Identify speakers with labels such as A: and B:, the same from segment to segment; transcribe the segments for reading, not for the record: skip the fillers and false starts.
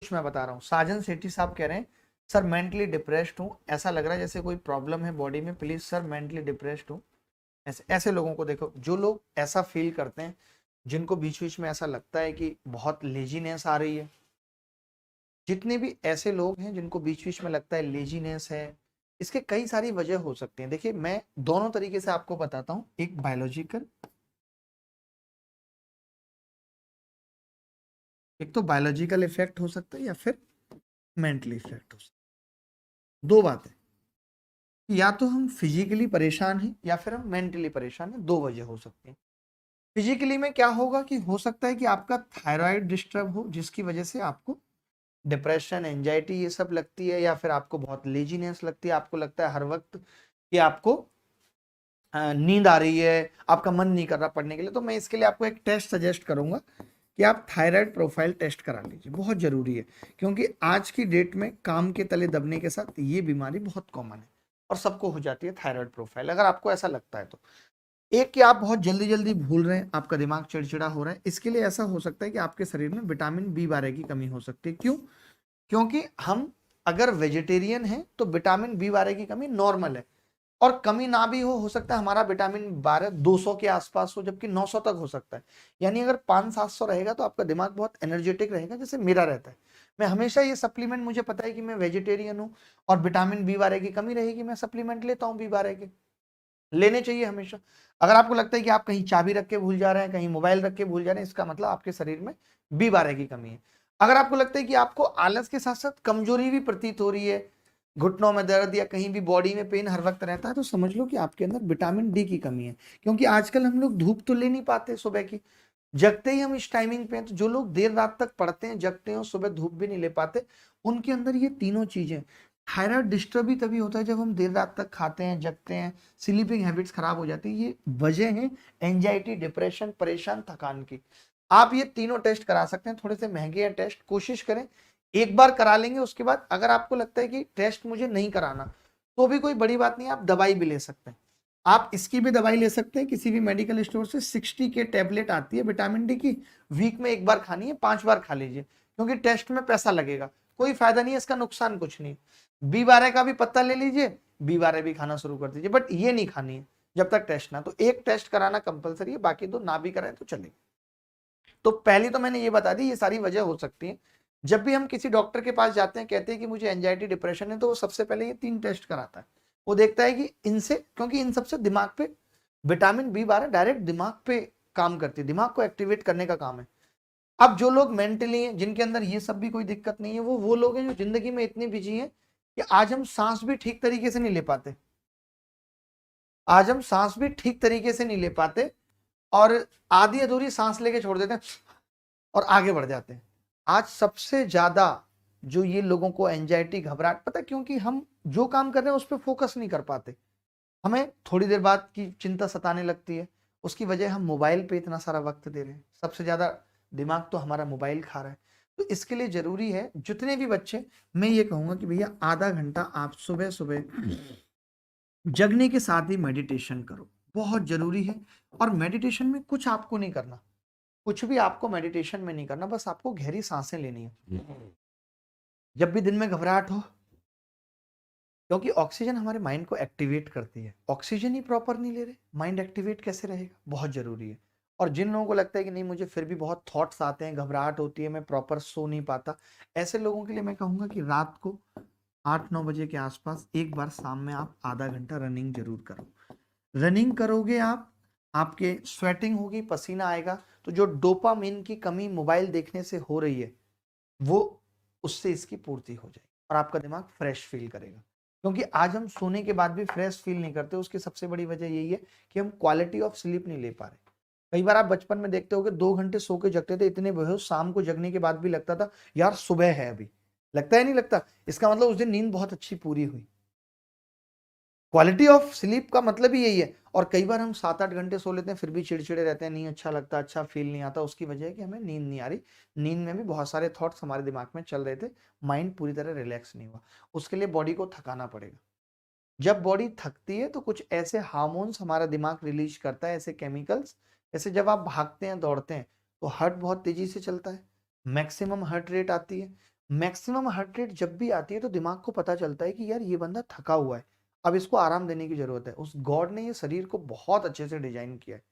A: कुछ मैं बता रहा हूँ। साजन सेठी साहब कह रहे हैं सर मेंटली डिप्रेस्ड हूँ, ऐसा लग रहा है जैसे कोई प्रॉब्लम है बॉडी में, प्लीज सर मेंटली डिप्रेस्ड हूँ। ऐसे ऐसे लोगों को देखो, जो लोग ऐसा फील करते हैं, जिनको बीच बीच में ऐसा लगता है कि बहुत लेजीनेस आ रही है, जितने भी ऐसे लोग हैं जिनको बीच बीच में लगता है लेजीनेस है, इसके कई सारी वजह हो सकती हैं। देखिए मैं दोनों तरीके से आपको बताता हूँ, एक बायोलॉजिकल, एक तो बायोलॉजिकल इफेक्ट हो सकता है या फिर मेंटली इफेक्ट हो सकता है। दो बातें, या तो हम फिजिकली परेशान हैं या फिर हम मेंटली परेशान हैं, दो वजह हो सकती है। फिजिकली में क्या होगा कि हो सकता है कि आपका थायराइड डिस्टर्ब हो, जिसकी वजह से आपको डिप्रेशन, एंजाइटी ये सब लगती है, या फिर आपको बहुत लेजीनेस लगती है, आपको लगता है हर वक्त कि आपको नींद आ रही है, आपका मन नहीं कर रहा पढ़ने के लिए। तो मैं इसके लिए आपको एक टेस्ट सजेस्ट करूंगा कि आप थायराइड प्रोफाइल टेस्ट करा लीजिए, बहुत जरूरी है। क्योंकि आज की डेट में काम के तले दबने के साथ ये बीमारी बहुत कॉमन है और सबको हो जाती है थायराइड प्रोफाइल, अगर आपको ऐसा लगता है तो। एक कि आप बहुत जल्दी जल्दी भूल रहे हैं, आपका दिमाग चिड़चिड़ा हो रहा है, इसके लिए ऐसा हो सकता है कि आपके शरीर में विटामिन बी 12 की कमी हो सकती है। क्यों? क्योंकि हम अगर वेजिटेरियन हैं तो विटामिन बी 12 की कमी नॉर्मल है, और कमी ना भी हो सकता है हमारा विटामिन 12 200 के आसपास हो, जबकि 900 तक हो सकता है। यानी अगर 500-700 रहेगा तो आपका दिमाग बहुत एनर्जेटिक रहेगा, जैसे मेरा रहता है। मैं हमेशा ये सप्लीमेंट, मुझे पता है कि मैं वेजिटेरियन हूँ और विटामिन बी 12 की कमी रहेगी, मैं सप्लीमेंट लेता हूँ बी 12 के, लेने चाहिए हमेशा। अगर आपको लगता है कि आप कहीं चाबी रख के भूल जा रहे हैं, कहीं मोबाइल रख के भूल जा रहे हैं, इसका मतलब आपके शरीर में बी 12 की कमी है। अगर आपको लगता है कि आपको आलस के साथ साथ कमजोरी भी प्रतीत हो रही है, घुटनों में दर्द या कहीं भी बॉडी में पेन हर वक्त रहता है, तो समझ लो कि आपके अंदर विटामिन डी की कमी है। क्योंकि आजकल हम लोग धूप तो ले नहीं पाते सुबह की, जगते ही हम इस टाइमिंग पे हैं, तो जो लोग देर रात तक पढ़ते हैं, जगते हैं और सुबह धूप भी नहीं ले पाते, उनके अंदर ये तीनों चीजें। थायराइड डिस्टर्ब भी तभी होता है जब हम देर रात तक खाते हैं, जगते हैं, स्लीपिंग हैबिट्स खराब हो जाती है। ये वजह है एंजाइटी, डिप्रेशन, परेशान, थकान की। आप ये तीनों टेस्ट करा सकते हैं, थोड़े से महंगे हैं टेस्ट, कोशिश करें एक बार करा लेंगे। उसके बाद अगर आपको लगता है कि टेस्ट मुझे नहीं कराना, तो भी कोई बड़ी बात नहीं, आप दवाई भी ले सकते हैं। आप इसकी भी दवाई ले सकते हैं किसी भी मेडिकल स्टोर से, 60 के टैबलेट आती है विटामिन डी की, वीक में एक बार खानी है, 5 बार खा लीजिए। क्योंकि टेस्ट में पैसा लगेगा, कोई फायदा नहीं है इसका, नुकसान कुछ नहीं। बी 12 का भी पत्ता ले लीजिए, बी 12 भी खाना शुरू कर दीजिए, बट ये नहीं खानी है जब तक टेस्ट ना। तो एक टेस्ट कराना कंपलसरी है, बाकी दो ना भी कराएं तो चलेगा। तो पहली तो मैंने ये बता दी, ये सारी वजह हो सकती है। जब भी हम किसी डॉक्टर के पास जाते हैं, कहते हैं कि मुझे एंजाइटी, डिप्रेशन है, तो वो सबसे पहले ये 3 टेस्ट कराता है। वो देखता है कि इनसे, क्योंकि इन सबसे दिमाग पे विटामिन बी 12 डायरेक्ट दिमाग पे काम करती है, दिमाग को एक्टिवेट करने का काम है। अब जो लोग मेंटली हैं, जिनके अंदर ये सब भी कोई दिक्कत नहीं है, वो लोग हैं जो जिंदगी में इतने बिजी हैं कि आज हम सांस भी ठीक तरीके से नहीं ले पाते, आज हम सांस भी ठीक तरीके से नहीं ले पाते, और आधी अधूरी सांस लेके छोड़ देते हैं और आगे बढ़ जाते हैं। आज सबसे ज्यादा जो ये लोगों को एंजाइटी, घबराहट, पता है क्योंकि हम जो काम कर रहे हैं उस पर फोकस नहीं कर पाते, हमें थोड़ी देर बाद की चिंता सताने लगती है। उसकी वजह हम मोबाइल पे इतना सारा वक्त दे रहे हैं, सबसे ज्यादा दिमाग तो हमारा मोबाइल खा रहा है। तो इसके लिए जरूरी है, जितने भी बच्चे, मैं ये कहूंगा कि भैया आधा घंटा आप सुबह सुबह जगने के साथ ही मेडिटेशन करो, बहुत जरूरी है। और मेडिटेशन में कुछ आपको नहीं करना, कुछ भी आपको मेडिटेशन में नहीं करना, बस आपको गहरी सांसें लेनी है। जब भी दिन में घबराहट हो, क्योंकि ऑक्सीजन हमारे माइंड को एक्टिवेट करती है, ऑक्सीजन ही प्रॉपर नहीं ले रहे, माइंड एक्टिवेट कैसे रहेगा, बहुत जरूरी है। और जिन लोगों को लगता है कि नहीं मुझे फिर भी बहुत थॉट्स आते हैं, घबराहट होती है, मैं प्रॉपर सो नहीं पाता, ऐसे लोगों के लिए मैं कहूंगा कि रात को 8-9 बजे के आसपास एक बार शाम में आप आधा घंटा रनिंग जरूर करो। रनिंग करोगे आप, आपके स्वेटिंग होगी, पसीना आएगा, तो जो डोपामिन की कमी मोबाइल देखने से हो रही है, वो उससे इसकी पूर्ति हो जाएगी और आपका दिमाग फ्रेश फील करेगा। क्योंकि आज हम सोने के बाद भी फ्रेश फील नहीं करते, उसकी सबसे बड़ी वजह यही है कि हम क्वालिटी ऑफ स्लीप नहीं ले पा रहे। कई बार आप बचपन में देखते होगे 2 घंटे सो के जगते थे, इतने बेहोश, शाम को जगने के बाद भी लगता था यार सुबह है अभी, लगता है नहीं लगता, इसका मतलब उस दिन नींद बहुत अच्छी पूरी हुई। क्वालिटी ऑफ स्लीप का मतलब ही यही है। और कई बार हम 7-8 घंटे सो लेते हैं, फिर भी चिड़चिड़े रहते हैं, नहीं अच्छा लगता, अच्छा फील नहीं आता। उसकी वजह है कि हमें नींद नहीं आ रही, नींद में भी बहुत सारे थॉट्स हमारे दिमाग में चल रहे थे, माइंड पूरी तरह रिलैक्स नहीं हुआ। उसके लिए बॉडी को थकाना पड़ेगा। जब बॉडी थकती है तो कुछ ऐसे हार्मोन्स हमारा दिमाग रिलीज करता है, ऐसे केमिकल्स, जैसे जब आप भागते हैं, दौड़ते हैं, तो हार्ट बहुत तेजी से चलता है, मैक्सिमम हार्ट रेट आती है, मैक्सिमम हार्ट रेट जब भी आती है तो दिमाग को पता चलता है कि यार ये बंदा थका हुआ है, अब इसको आराम देने की जरूरत है। उस गॉड ने ये शरीर को बहुत अच्छे से डिजाइन किया है।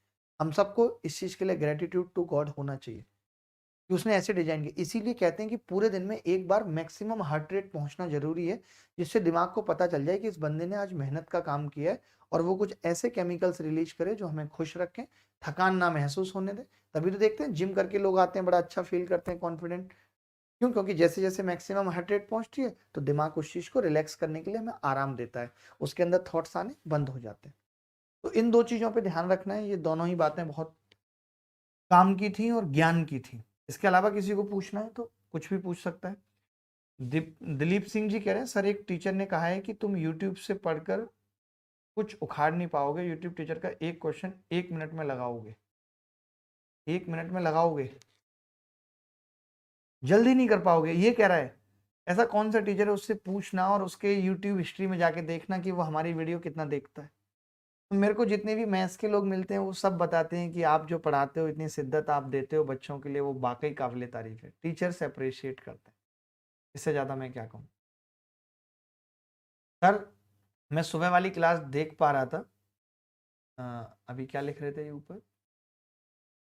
A: हम सबको इस चीज के लिए ग्रेटिट्यूड टू गॉड होना चाहिए कि उसने ऐसे डिजाइन किया। इसीलिए कहते हैं कि पूरे दिन में एक बार मैक्सिमम हार्ट रेट पहुंचना जरूरी है, जिससे दिमाग को पता चल जाए कि इस बंदे ने आज मेहनत का काम किया है, और वो कुछ ऐसे केमिकल्स रिलीज करे जो हमें खुश रखें, थकान ना महसूस होने दे। तभी तो देखते हैं जिम करके लोग आते हैं बड़ा अच्छा फील करते हैं, कॉन्फिडेंट। क्यों? क्योंकि जैसे जैसे मैक्सिमम हार्ट रेट पहुंचती है तो दिमाग उस चीज को रिलैक्स करने के लिए हमें आराम देता है, उसके अंदर थॉट्स आने बंद हो जाते हैं। तो इन दो चीजों पे ध्यान रखना है। ये दोनों ही बातें बहुत काम की थी और ज्ञान की थी। इसके अलावा किसी को पूछना है तो कुछ भी पूछ सकता है। दिलीप सिंह जी कह रहे हैं सर, एक टीचर ने कहा है कि तुम यूट्यूब से पढ़कर कुछ उखाड़ नहीं पाओगे, यूट्यूब टीचर का एक क्वेश्चन 1 मिनट में लगाओगे, 1 मिनट में लगाओगे, जल्दी नहीं कर पाओगे, ये कह रहा है। ऐसा कौन सा टीचर है, उससे पूछना और उसके यूट्यूब हिस्ट्री में जाके देखना कि वो हमारी वीडियो कितना देखता है। तो मेरे को जितने भी मैथ्स के लोग मिलते हैं वो सब बताते हैं कि आप जो पढ़ाते हो, इतनी शिद्दत आप देते हो बच्चों के लिए, वो वाकई काबिल तारीफ है। टीचर्स अप्रिशिएट करते हैं, इससे ज़्यादा मैं क्या कहूँ। सर, मैं सुबह वाली क्लास देख पा रहा था। अभी क्या लिख रहे थे ये ऊपर,